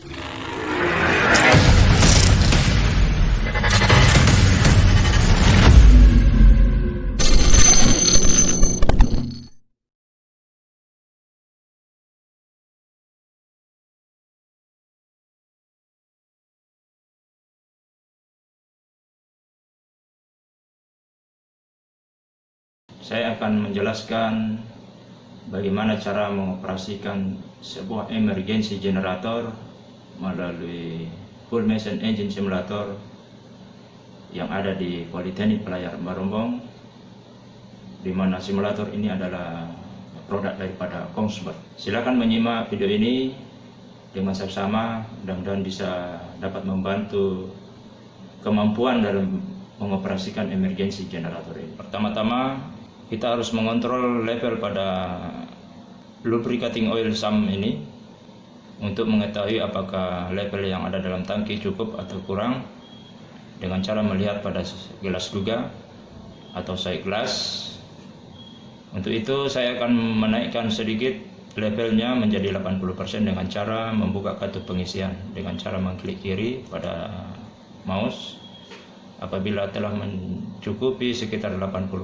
Saya akan menjelaskan bagaimana cara mengoperasikan sebuah emergency generator melalui full machine engine simulator yang ada di Politeknik Pelayar Barombong, di mana simulator ini adalah produk daripada Kongsberg. Silakan menyimak video ini dengan seksama, mudah-mudahan bisa dapat membantu kemampuan dalam mengoperasikan emergency generator ini. Pertama-tama kita harus mengontrol level pada lubricating oil sump ini untuk mengetahui apakah level yang ada dalam tangki cukup atau kurang dengan cara melihat pada gelas duga atau side glass. Untuk itu saya akan menaikkan sedikit levelnya menjadi 80% dengan cara membuka kartu pengisian dengan cara mengklik kiri pada mouse. Apabila telah mencukupi sekitar 80%,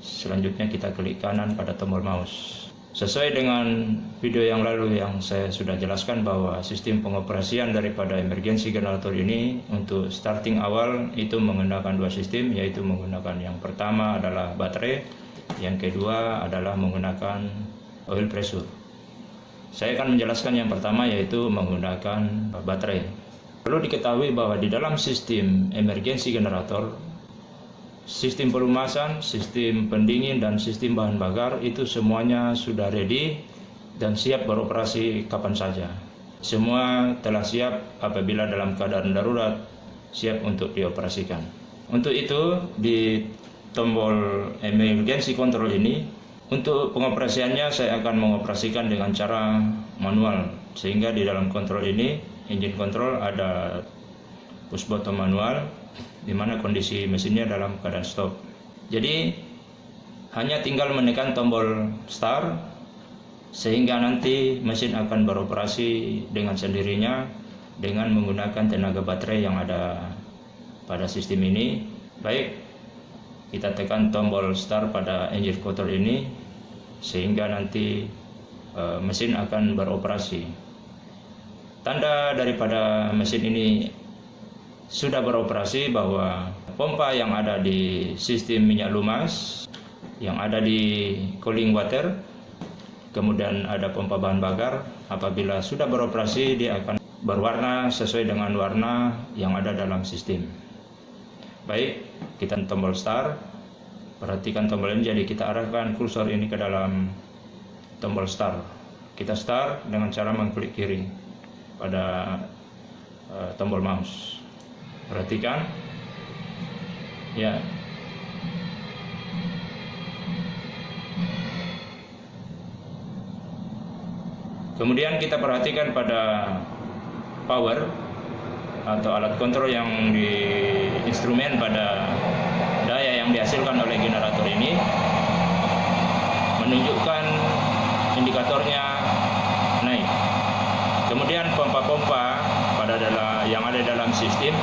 selanjutnya kita klik kanan pada tombol mouse. Sesuai dengan video yang lalu yang saya sudah jelaskan bahwa sistem pengoperasian daripada emergency generator ini untuk starting awal itu menggunakan dua sistem, yaitu menggunakan yang pertama adalah baterai, yang kedua adalah menggunakan oil pressure. Saya akan menjelaskan yang pertama, yaitu menggunakan baterai. Perlu diketahui bahwa di dalam sistem emergency generator, sistem pelumasan, sistem pendingin, dan sistem bahan bakar itu semuanya sudah ready dan siap beroperasi kapan saja. Semua telah siap apabila dalam keadaan darurat, siap untuk dioperasikan. Untuk itu, di tombol emergency control ini, untuk pengoperasiannya saya akan mengoperasikan dengan cara manual, sehingga di dalam kontrol ini, engine control, ada push button manual, di mana kondisi mesinnya dalam keadaan stop. Jadi hanya tinggal menekan tombol start sehingga nanti mesin akan beroperasi dengan sendirinya dengan menggunakan tenaga baterai yang ada pada sistem ini. Baik, kita tekan tombol start pada engine control ini sehingga nanti mesin akan beroperasi. Tanda daripada mesin ini sudah beroperasi bahwa pompa yang ada di sistem minyak lumas, yang ada di cooling water, kemudian ada pompa bahan bakar, apabila sudah beroperasi dia akan berwarna sesuai dengan warna yang ada dalam sistem. Baik, kita tombol start, perhatikan tombol ini, jadi kita arahkan kursor ini ke dalam tombol start. Kita start dengan cara mengklik kiri pada tombol mouse. Perhatikan, ya. Kemudian kita perhatikan pada power atau alat kontrol yang di instrumen pada daya yang dihasilkan oleh generator ini menunjukkan indikatornya naik. Kemudian pompa-pompa yang ada dalam sistem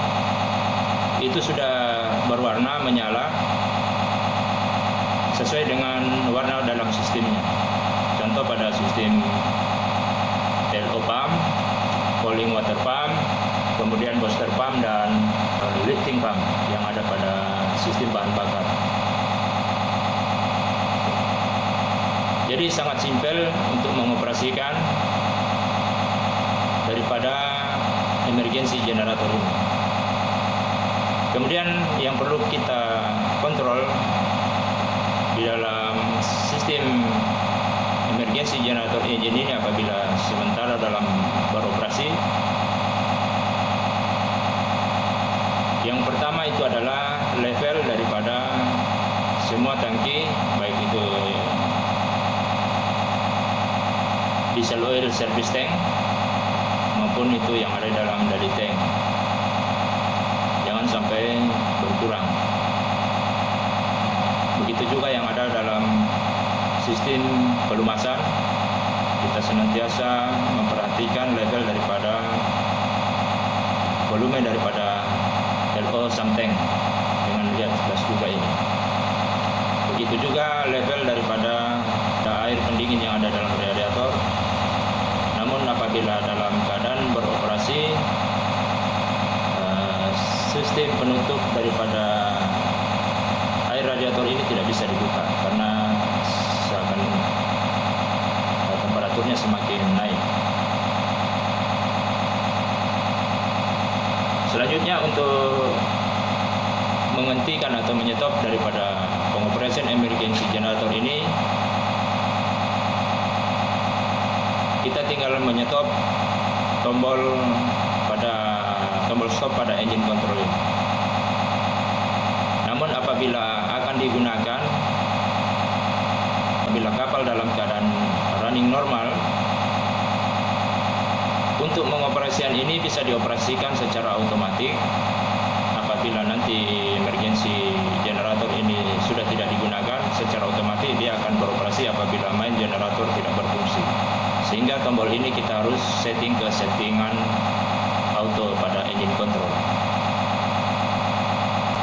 itu sudah berwarna menyala sesuai dengan warna dalam sistemnya. Contoh pada sistem LO pump, cooling water pump, kemudian booster pump, dan lifting pump yang ada pada sistem bahan bakar. Jadi sangat simpel untuk mengoperasikan daripada emergency generator ini. Kemudian yang perlu kita kontrol di dalam sistem emergency generator engine ini apabila sementara dalam beroperasi, yang pertama itu adalah level daripada semua tangki, baik itu diesel oil service tank maupun itu yang ada dalam dari tank, jangan sampai berkurang. Begitu juga yang ada dalam sistem pelumasan, kita senantiasa memperhatikan level daripada volume daripada LO Samteng dengan melihat gas buka ini. Begitu juga level daripada air pendingin yang ada dalam radiator. Namun apabila dalam keadaan beroperasi, sistem penutup daripada air radiator ini tidak bisa dibuka karena seakan temperaturnya semakin naik. Selanjutnya, untuk menghentikan atau menyetop daripada pengoperasian emergency generator ini, kita tinggal menyetop tombol stop pada engine control ini. Namun apabila akan digunakan, apabila kapal dalam keadaan running normal, untuk mengoperasikan ini bisa dioperasikan secara otomatis. Apabila nanti emergency generator ini sudah tidak digunakan, secara otomatis dia akan beroperasi apabila main generator tidak berfungsi. Sehingga tombol ini kita harus setting ke settingan auto pada engine control.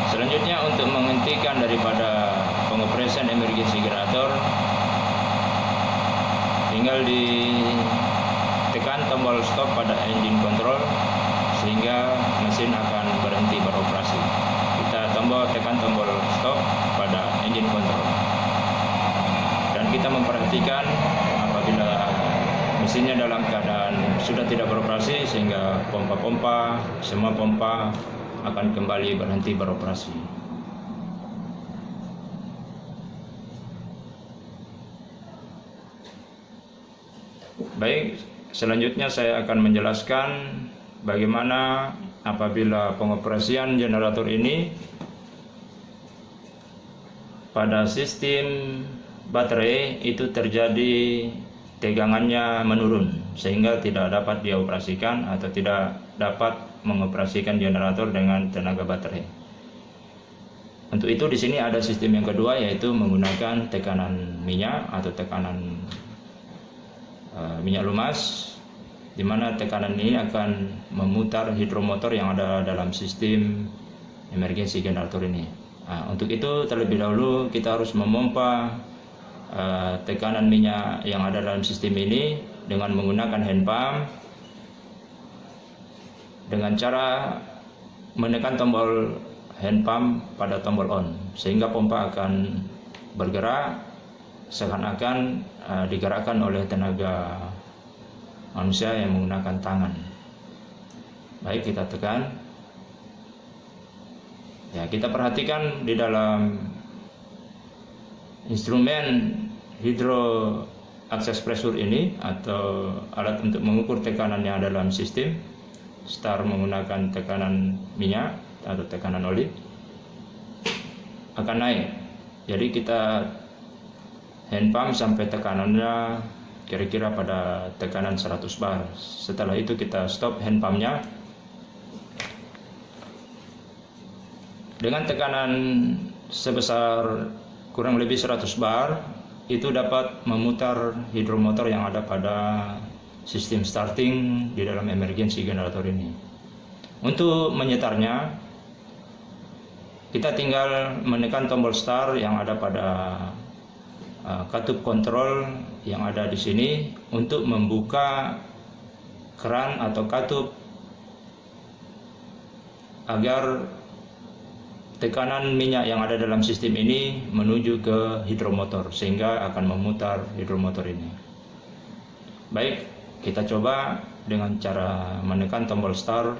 Selanjutnya, untuk menghentikan daripada pengoperasian emergency generator, tinggal ditekan tombol stop pada engine control sehingga mesin akan berhenti beroperasi. Kita tekan tombol stop pada engine control, dan kita memperhatikan apabila mesinnya dalam keadaan sudah tidak beroperasi, sehingga semua pompa akan kembali berhenti beroperasi. Baik, selanjutnya saya akan menjelaskan bagaimana apabila pengoperasian generator ini pada sistem baterai itu terjadi tegangannya menurun sehingga tidak dapat dioperasikan atau tidak dapat mengoperasikan generator dengan tenaga baterai. Untuk itu di sini ada sistem yang kedua, yaitu menggunakan tekanan minyak atau tekanan minyak lumas, di mana tekanan ini akan memutar hidromotor yang ada dalam sistem emergency generator ini. Nah, untuk itu terlebih dahulu kita harus memompa tekanan minyak yang ada dalam sistem ini dengan menggunakan hand pump, dengan cara menekan tombol hand pump pada tombol on, sehingga pompa akan bergerak seakan-akan digerakkan oleh tenaga manusia yang menggunakan tangan. Baik, kita tekan. Ya, kita perhatikan di dalam instrumen hydro access pressure ini atau alat untuk mengukur tekanan yang ada dalam sistem STAR menggunakan tekanan minyak atau tekanan oli akan naik. Jadi kita hand pump sampai tekanannya kira-kira pada tekanan 100 bar. Setelah itu kita stop hand pumpnya dengan tekanan sebesar kurang lebih 100 bar. Itu dapat memutar hidromotor yang ada pada sistem starting di dalam emergency generator ini. Untuk menyetarnya, kita tinggal menekan tombol start yang ada pada katup kontrol yang ada di sini untuk membuka keran atau katup agar tekanan minyak yang ada dalam sistem ini menuju ke hidromotor sehingga akan memutar hidromotor ini. Baik, kita coba dengan cara menekan tombol start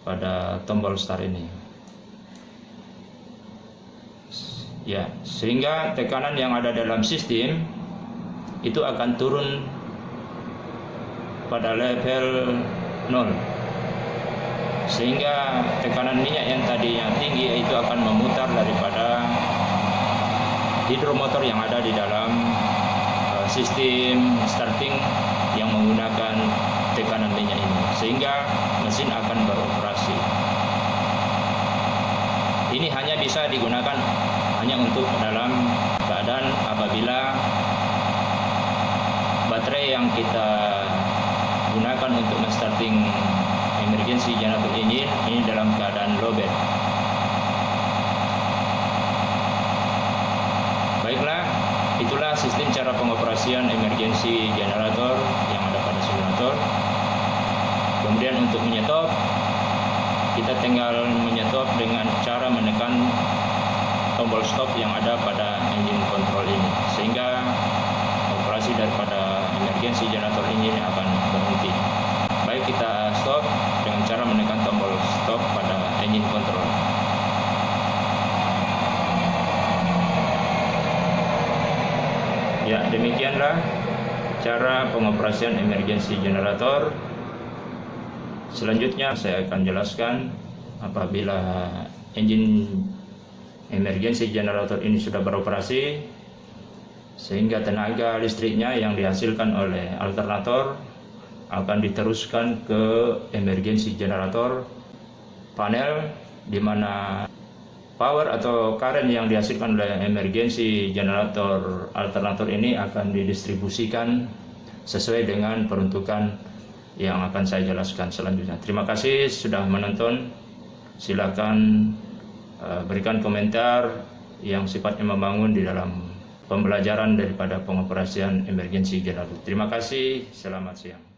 pada tombol start ini. Ya, sehingga tekanan yang ada dalam sistem itu akan turun pada level 0. Sehingga tekanan minyak yang tadinya tinggi itu akan memutar daripada hidromotor yang ada di dalam sistem starting yang menggunakan tekanan minyak ini, sehingga mesin akan beroperasi. Ini hanya bisa digunakan hanya untuk dalam keadaan apabila baterai yang kita gunakan untuk men-starting emergency generator engine ini dalam keadaan lowbat. Baiklah, itulah sistem cara pengoperasian emergency generator yang ada pada simulator. Kemudian untuk menyetop, kita tinggal menyetop dengan cara menekan tombol stop yang ada pada engine control ini, sehingga operasi daripada emergency generator ini akan berhenti. Baik, kita stop dengan cara menekan tombol stop pada engine control. Ya, demikianlah cara pengoperasian emergency generator. Selanjutnya saya akan jelaskan apabila engine emergency generator ini sudah beroperasi, sehingga tenaga listriknya yang dihasilkan oleh alternator akan diteruskan ke emergency generator panel, di mana power atau current yang dihasilkan oleh emergency generator alternator ini akan didistribusikan sesuai dengan peruntukan yang akan saya jelaskan selanjutnya. Terima kasih sudah menonton. Silakan berikan komentar yang sifatnya membangun di dalam pembelajaran daripada pengoperasian emergency generator. Terima kasih, selamat siang.